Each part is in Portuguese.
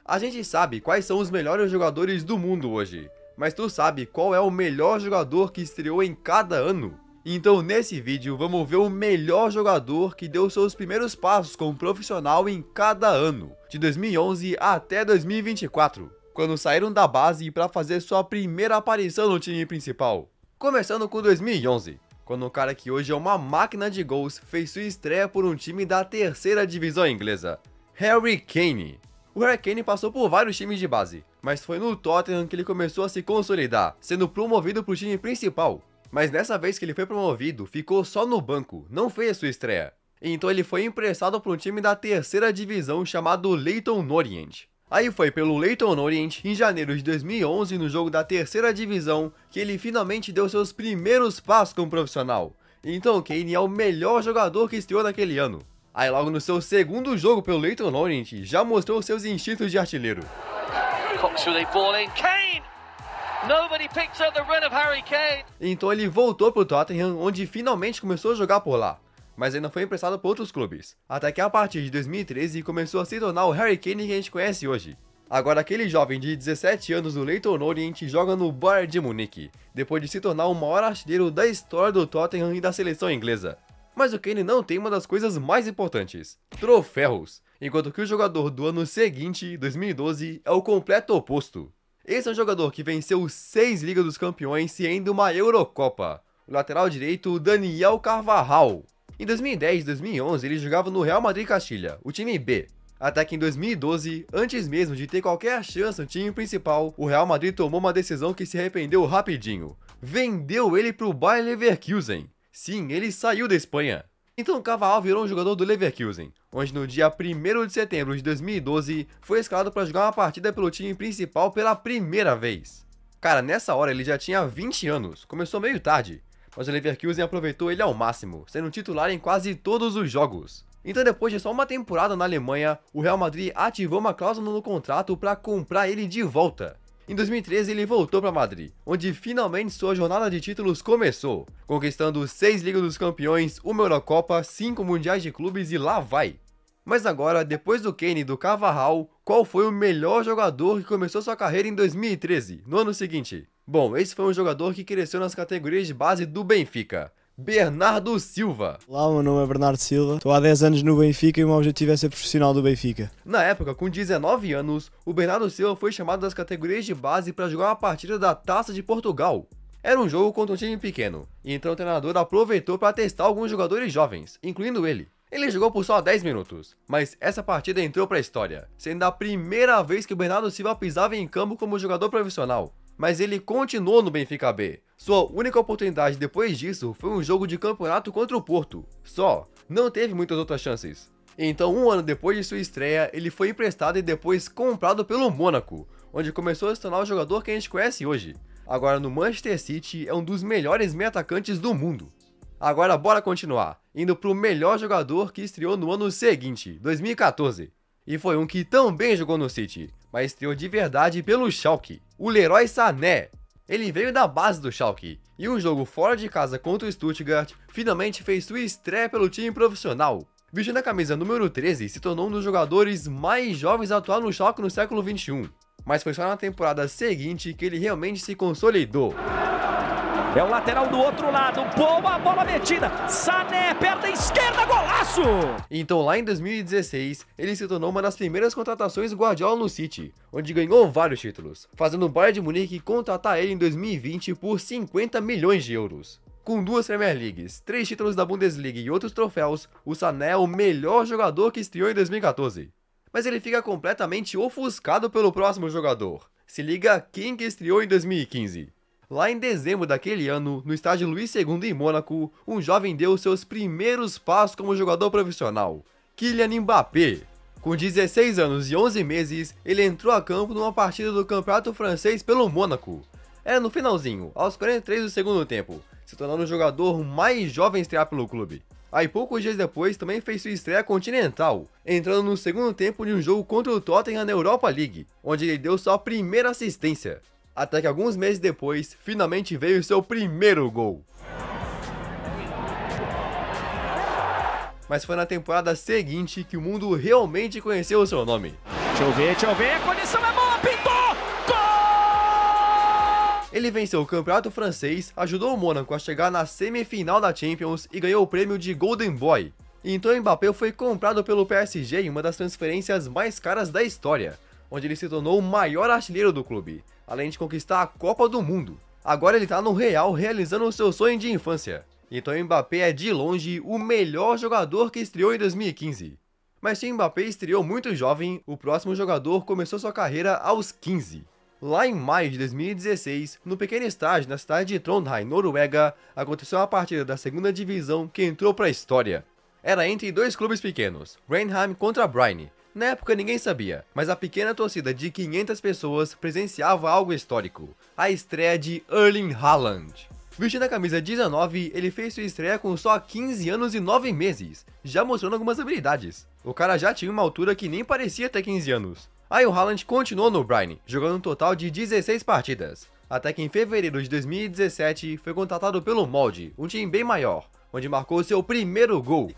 A gente sabe quais são os melhores jogadores do mundo hoje, mas tu sabe qual é o melhor jogador que estreou em cada ano? Então nesse vídeo vamos ver o melhor jogador que deu seus primeiros passos como profissional em cada ano, de 2011 até 2024, quando saíram da base para fazer sua primeira aparição no time principal. Começando com 2011, quando um cara que hoje é uma máquina de gols fez sua estreia por um time da terceira divisão inglesa, Harry Kane. O Harry Kane passou por vários times de base, mas foi no Tottenham que ele começou a se consolidar, sendo promovido para o time principal. Mas nessa vez que ele foi promovido, ficou só no banco, não fez a sua estreia. Então ele foi emprestado para um time da terceira divisão chamado Leyton Orient. Aí foi pelo Leyton Orient, em janeiro de 2011, no jogo da terceira divisão, que ele finalmente deu seus primeiros passos como profissional. Então Kane é o melhor jogador que estreou naquele ano. Aí logo no seu segundo jogo pelo Leyton Orient, já mostrou seus instintos de artilheiro. Então ele voltou pro Tottenham, onde finalmente começou a jogar por lá, mas ainda foi emprestado por outros clubes, até que a partir de 2013 começou a se tornar o Harry Kane que a gente conhece hoje. Agora aquele jovem de 17 anos do Leyton Orient joga no Bayern de Munique, depois de se tornar o maior artilheiro da história do Tottenham e da seleção inglesa. Mas o Kane não tem uma das coisas mais importantes, troféus, enquanto que o jogador do ano seguinte, 2012, é o completo oposto. Esse é um jogador que venceu 6 Ligas dos Campeões e ainda uma Eurocopa. O lateral direito, Daniel Carvajal. Em 2010 e 2011 ele jogava no Real Madrid Castilha, o time B. Até que em 2012, antes mesmo de ter qualquer chance no time principal, o Real Madrid tomou uma decisão que se arrependeu rapidinho. Vendeu ele para o Bayer Leverkusen. Sim, ele saiu da Espanha. Então Carvajal virou um jogador do Leverkusen, onde no dia 1º de setembro de 2012 foi escalado para jogar uma partida pelo time principal pela primeira vez. Cara, nessa hora ele já tinha 20 anos, começou meio tarde, mas o Leverkusen aproveitou ele ao máximo, sendo titular em quase todos os jogos. Então depois de só uma temporada na Alemanha, o Real Madrid ativou uma cláusula no contrato para comprar ele de volta. Em 2013 ele voltou para Madrid, onde finalmente sua jornada de títulos começou, conquistando 6 Ligas dos Campeões, uma Eurocopa, 5 Mundiais de Clubes e lá vai. Mas agora, depois do Kane e do Carvajal, qual foi o melhor jogador que começou sua carreira em 2013, no ano seguinte? Bom, esse foi um jogador que cresceu nas categorias de base do Benfica, Bernardo Silva. Olá, meu nome é Bernardo Silva, estou há 10 anos no Benfica e o meu objetivo é ser profissional do Benfica. Na época, com 19 anos, o Bernardo Silva foi chamado das categorias de base para jogar uma partida da Taça de Portugal. Era um jogo contra um time pequeno, e então o treinador aproveitou para testar alguns jogadores jovens, incluindo ele. Ele jogou por só 10 minutos, mas essa partida entrou para a história, sendo a primeira vez que o Bernardo Silva pisava em campo como jogador profissional. Mas ele continuou no Benfica B. Sua única oportunidade depois disso foi um jogo de campeonato contra o Porto. Só, não teve muitas outras chances. Então, um ano depois de sua estreia, ele foi emprestado e depois comprado pelo Mônaco, onde começou a se tornar o jogador que a gente conhece hoje. Agora no Manchester City é um dos melhores meio-atacantes do mundo. Agora bora continuar, indo pro melhor jogador que estreou no ano seguinte, 2014. E foi um que também jogou no City, mas estreou de verdade pelo Schalke, o Leroy Sané. Ele veio da base do Schalke, e um jogo fora de casa contra o Stuttgart, finalmente fez sua estreia pelo time profissional. Vestindo a camisa número 13, se tornou um dos jogadores mais jovens a atuar no Schalke no século XXI. Mas foi só na temporada seguinte que ele realmente se consolidou. É o lateral do outro lado, boa bola metida, Sané, perna esquerda, golaço! Então lá em 2016, ele se tornou uma das primeiras contratações do Guardiola no City, onde ganhou vários títulos, fazendo o Bayern de Munique contratar ele em 2020 por 50 milhões de euros. Com 2 Premier Leagues, 3 títulos da Bundesliga e outros troféus, o Sané é o melhor jogador que estreou em 2014. Mas ele fica completamente ofuscado pelo próximo jogador. Se liga quem que estreou em 2015. Lá em dezembro daquele ano, no estádio Luís II em Mônaco, um jovem deu seus primeiros passos como jogador profissional, Kylian Mbappé. Com 16 anos e 11 meses, ele entrou a campo numa partida do Campeonato Francês pelo Mônaco. Era no finalzinho, aos 43 do segundo tempo, se tornando o jogador mais jovem a estrear pelo clube. Aí poucos dias depois também fez sua estreia continental, entrando no segundo tempo de um jogo contra o Tottenham na Europa League, onde ele deu sua primeira assistência. Até que alguns meses depois, finalmente veio seu primeiro gol. Mas foi na temporada seguinte que o mundo realmente conheceu o seu nome. Deixa eu ver, a condição é boa, pintou! Gol! Ele venceu o campeonato francês, ajudou o Mônaco a chegar na semifinal da Champions e ganhou o prêmio de Golden Boy. Então Mbappé foi comprado pelo PSG em uma das transferências mais caras da história, onde ele se tornou o maior artilheiro do clube, além de conquistar a Copa do Mundo. Agora ele tá no Real realizando o seu sonho de infância. Então Mbappé é de longe o melhor jogador que estreou em 2015. Mas se Mbappé estreou muito jovem, o próximo jogador começou sua carreira aos 15. Lá em maio de 2016, no pequeno estádio na cidade de Trondheim, Noruega, aconteceu uma partida da segunda divisão que entrou para a história. Era entre dois clubes pequenos, Ranheim contra Bryne. Na época ninguém sabia, mas a pequena torcida de 500 pessoas presenciava algo histórico, a estreia de Erling Haaland. Vestindo a camisa 19, ele fez sua estreia com só 15 anos e 9 meses, já mostrando algumas habilidades. O cara já tinha uma altura que nem parecia ter 15 anos. Aí o Haaland continuou no Bryne, jogando um total de 16 partidas, até que em fevereiro de 2017 foi contratado pelo Molde, um time bem maior, onde marcou seu primeiro gol.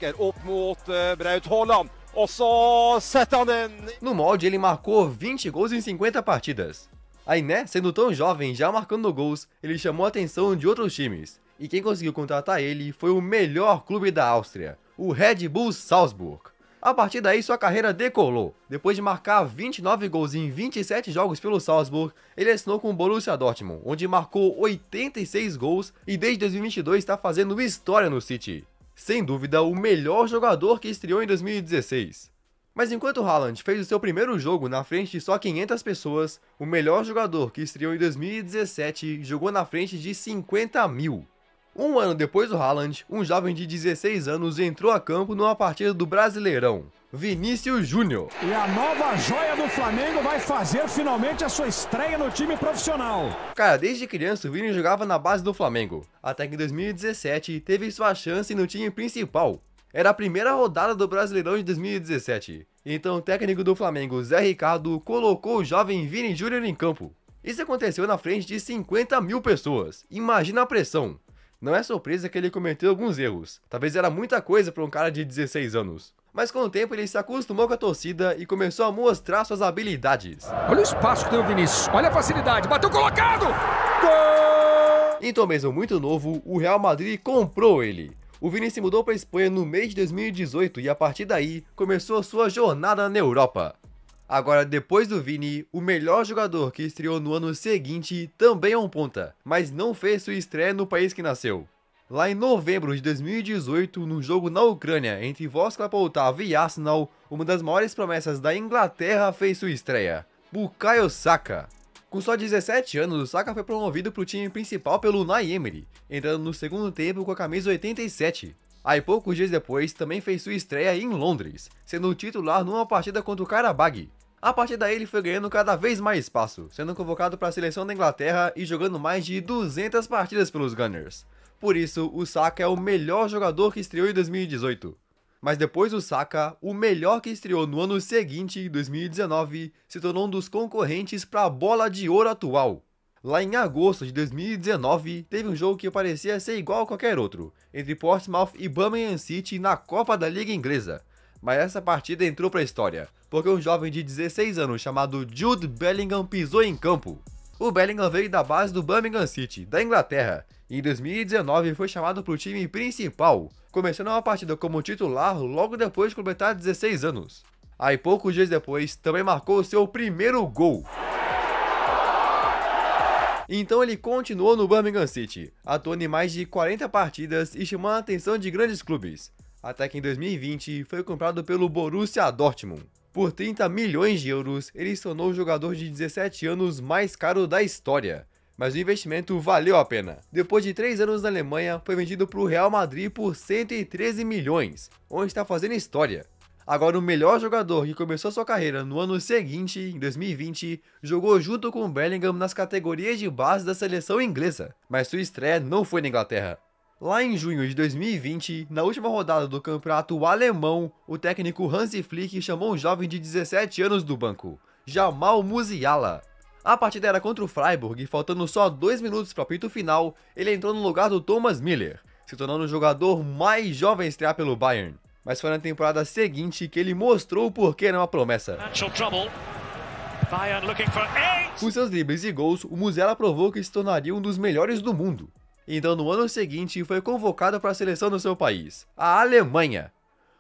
No Molde ele marcou 20 gols em 50 partidas. Aí né, sendo tão jovem, já marcando gols, ele chamou a atenção de outros times, e quem conseguiu contratar ele foi o melhor clube da Áustria, o Red Bull Salzburg. A partir daí sua carreira decolou. Depois de marcar 29 gols em 27 jogos pelo Salzburg, ele assinou com o Borussia Dortmund, onde marcou 86 gols e desde 2022 está fazendo história no City. Sem dúvida, o melhor jogador que estreou em 2016. Mas enquanto Haaland fez o seu primeiro jogo na frente de só 500 pessoas, o melhor jogador que estreou em 2017 jogou na frente de 50 mil. Um ano depois do Haaland, um jovem de 16 anos entrou a campo numa partida do Brasileirão, Vinícius Júnior. E a nova joia do Flamengo vai fazer finalmente a sua estreia no time profissional. Cara, desde criança o Vini jogava na base do Flamengo, até que em 2017 teve sua chance no time principal. Era a primeira rodada do Brasileirão de 2017, então o técnico do Flamengo, Zé Ricardo, colocou o jovem Vini Júnior em campo. Isso aconteceu na frente de 50 mil pessoas, imagina a pressão. Não é surpresa que ele cometeu alguns erros, talvez era muita coisa para um cara de 16 anos. Mas com o tempo ele se acostumou com a torcida e começou a mostrar suas habilidades. Olha o espaço que deu o Vinícius, olha a facilidade, bateu colocado! Gol! Então mesmo muito novo, o Real Madrid comprou ele. O Vini se mudou para a Espanha no mês de 2018 e a partir daí começou sua jornada na Europa. Agora, depois do Vini, o melhor jogador que estreou no ano seguinte também é um ponta, mas não fez sua estreia no país que nasceu. Lá em novembro de 2018, no jogo na Ucrânia entre Ворскла Poltava e Arsenal, uma das maiores promessas da Inglaterra fez sua estreia, Bukayo Saka. Com só 17 anos, o Saka foi promovido para o time principal pelo Unai Emery, entrando no segundo tempo com a camisa 87. Aí poucos dias depois, também fez sua estreia em Londres, sendo titular numa partida contra o Karabag. A partir daí ele foi ganhando cada vez mais espaço, sendo convocado para a seleção da Inglaterra e jogando mais de 200 partidas pelos Gunners. Por isso, o Saka é o melhor jogador que estreou em 2018. Mas depois do Saka, o melhor que estreou no ano seguinte, 2019, se tornou um dos concorrentes para a Bola de Ouro atual. Lá em agosto de 2019, teve um jogo que parecia ser igual a qualquer outro, entre Portsmouth e Birmingham City na Copa da Liga Inglesa. Mas essa partida entrou para a história, porque um jovem de 16 anos chamado Jude Bellingham pisou em campo. O Bellingham veio da base do Birmingham City, da Inglaterra, e em 2019 foi chamado para o time principal, começando uma partida como titular logo depois de completar 16 anos. Aí poucos dias depois, também marcou seu primeiro gol. Então ele continuou no Birmingham City, atuando em mais de 40 partidas e chamando a atenção de grandes clubes, até que em 2020 foi comprado pelo Borussia Dortmund. Por 30 milhões de euros, ele se tornou o jogador de 17 anos mais caro da história. Mas o investimento valeu a pena. Depois de 3 anos na Alemanha, foi vendido para o Real Madrid por 113 milhões, onde está fazendo história. Agora o melhor jogador que começou sua carreira no ano seguinte, em 2020, jogou junto com o Bellingham nas categorias de base da seleção inglesa, mas sua estreia não foi na Inglaterra. Lá em junho de 2020, na última rodada do campeonato alemão, o técnico Hansi Flick chamou um jovem de 17 anos do banco, Jamal Musiala. A partida era contra o Freiburg e faltando só 2 minutos para o apito final, ele entrou no lugar do Thomas Müller, se tornando o jogador mais jovem a estrear pelo Bayern. mas foi na temporada seguinte que ele mostrou o porquê era uma promessa. Com seus dribles e gols, o Musiala provou que se tornaria um dos melhores do mundo. Então no ano seguinte foi convocado para a seleção do seu país, a Alemanha.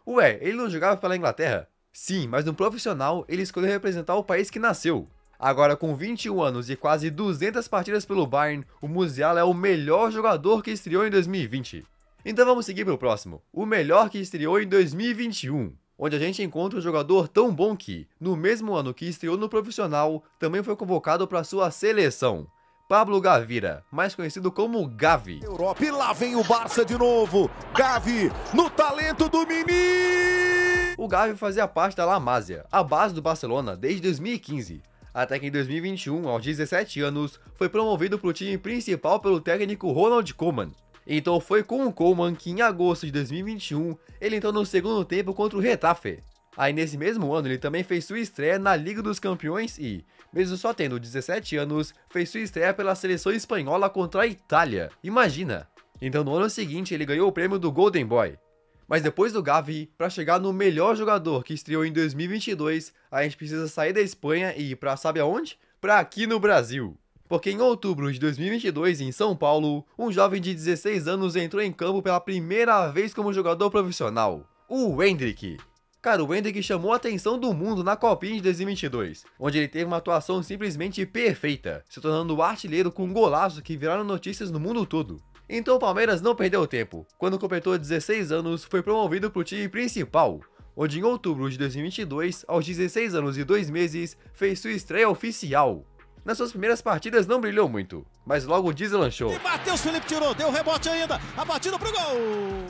Ué, ele não jogava pela Inglaterra? Sim, mas no profissional ele escolheu representar o país que nasceu. Agora com 21 anos e quase 200 partidas pelo Bayern, o Musiala é o melhor jogador que estreou em 2020. Então vamos seguir para o próximo, o melhor que estreou em 2021. Onde a gente encontra um jogador tão bom que, no mesmo ano que estreou no profissional, também foi convocado para sua seleção. Pablo Gavira, mais conhecido como Gavi. Europa, e lá vem o Barça de novo. Gavi, no talento do menino. O Gavi fazia parte da La Masia, a base do Barcelona, desde 2015. Até que em 2021, aos 17 anos, foi promovido para o time principal pelo técnico Ronald Koeman. Então foi com o Koeman que em agosto de 2021, ele entrou no segundo tempo contra o Getafe. Aí nesse mesmo ano ele também fez sua estreia na Liga dos Campeões e, mesmo só tendo 17 anos, fez sua estreia pela seleção espanhola contra a Itália. Imagina! Então no ano seguinte ele ganhou o prêmio do Golden Boy. Mas depois do Gavi, para chegar no melhor jogador que estreou em 2022, a gente precisa sair da Espanha e ir para sabe aonde? Para aqui no Brasil. Porque em outubro de 2022, em São Paulo, um jovem de 16 anos entrou em campo pela primeira vez como jogador profissional, o Endrick. Cara, o Endrick chamou a atenção do mundo na Copinha de 2022, onde ele teve uma atuação simplesmente perfeita, se tornando o artilheiro com um golaço que viraram notícias no mundo todo. Então o Palmeiras não perdeu tempo. Quando completou 16 anos, foi promovido para o time principal, onde em outubro de 2022, aos 16 anos e 2 meses, fez sua estreia oficial. Nas suas primeiras partidas não brilhou muito, mas logo deslanchou. E Matheus Felipe tirou, deu rebote ainda, a batida pro gol.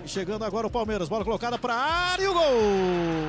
Chegando agora o Palmeiras, bola colocada pra área e o gol.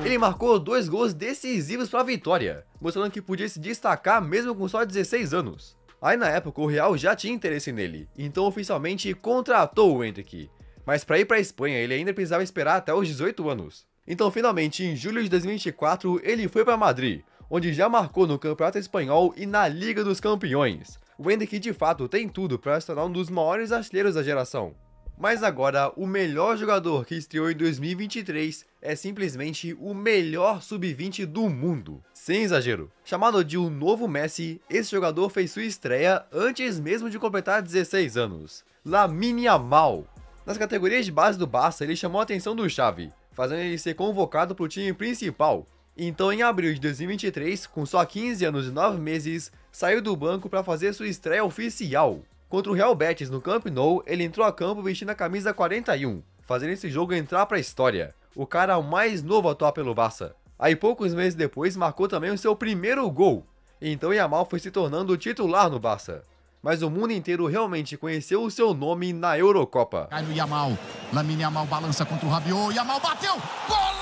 Ele marcou 2 gols decisivos para a vitória, mostrando que podia se destacar mesmo com só 16 anos. Aí na época o Real já tinha interesse nele, então oficialmente contratou o Endrick. Mas para ir para a Espanha ele ainda precisava esperar até os 18 anos. Então finalmente em julho de 2024 ele foi para Madrid, onde já marcou no Campeonato Espanhol e na Liga dos Campeões. O Endrick de fato tem tudo para se tornar um dos maiores artilheiros da geração. Mas agora, o melhor jogador que estreou em 2023 é simplesmente o melhor sub-20 do mundo. Sem exagero. Chamado de o novo Messi, esse jogador fez sua estreia antes mesmo de completar 16 anos. Lamine Yamal. Nas categorias de base do Barça, ele chamou a atenção do Xavi, fazendo ele ser convocado para o time principal. Então, em abril de 2023, com só 15 anos e 9 meses, saiu do banco para fazer sua estreia oficial. Contra o Real Betis no Camp Nou, ele entrou a campo vestindo a camisa 41, fazendo esse jogo entrar para a história. O cara mais novo a atuar pelo Barça. Aí poucos meses depois, marcou também o seu primeiro gol. Então Yamal foi se tornando titular no Barça. Mas o mundo inteiro realmente conheceu o seu nome na Eurocopa. Cai no Yamal, Lamine Yamal balança contra o Rabiot, Yamal bateu, golaço!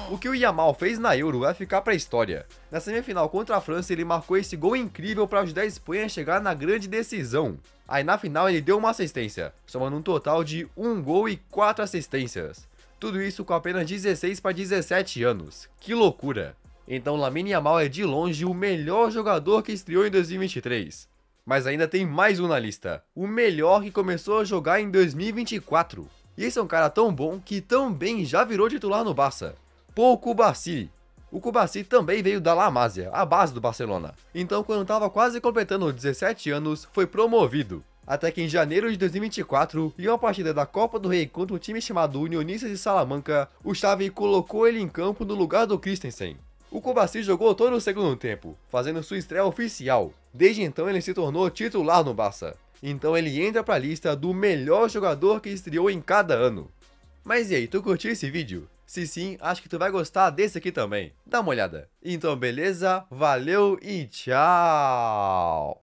O que o Yamal fez na Euro vai ficar para a história. Na semifinal contra a França ele marcou esse gol incrível para ajudar a Espanha a chegar na grande decisão. Aí na final ele deu uma assistência, somando um total de 1 gol e 4 assistências. Tudo isso com apenas 16 para 17 anos. Que loucura! Então Lamine Yamal é de longe o melhor jogador que estreou em 2023. Mas ainda tem mais um na lista, o melhor que começou a jogar em 2024. E esse é um cara tão bom que também já virou titular no Barça, Pau Cubarsí. O Cubarsí também veio da La Masia, a base do Barcelona. Então quando estava quase completando 17 anos, foi promovido. Até que em janeiro de 2024, em uma partida da Copa do Rei contra um time chamado Unionistas de Salamanca, o Xavi colocou ele em campo no lugar do Christensen. O Cubarsí jogou todo o segundo tempo, fazendo sua estreia oficial. Desde então ele se tornou titular no Barça. Então ele entra para a lista do melhor jogador que estreou em cada ano. Mas e aí, tu curtiu esse vídeo? Se sim, acho que tu vai gostar desse aqui também. Dá uma olhada. Então beleza, valeu e tchau!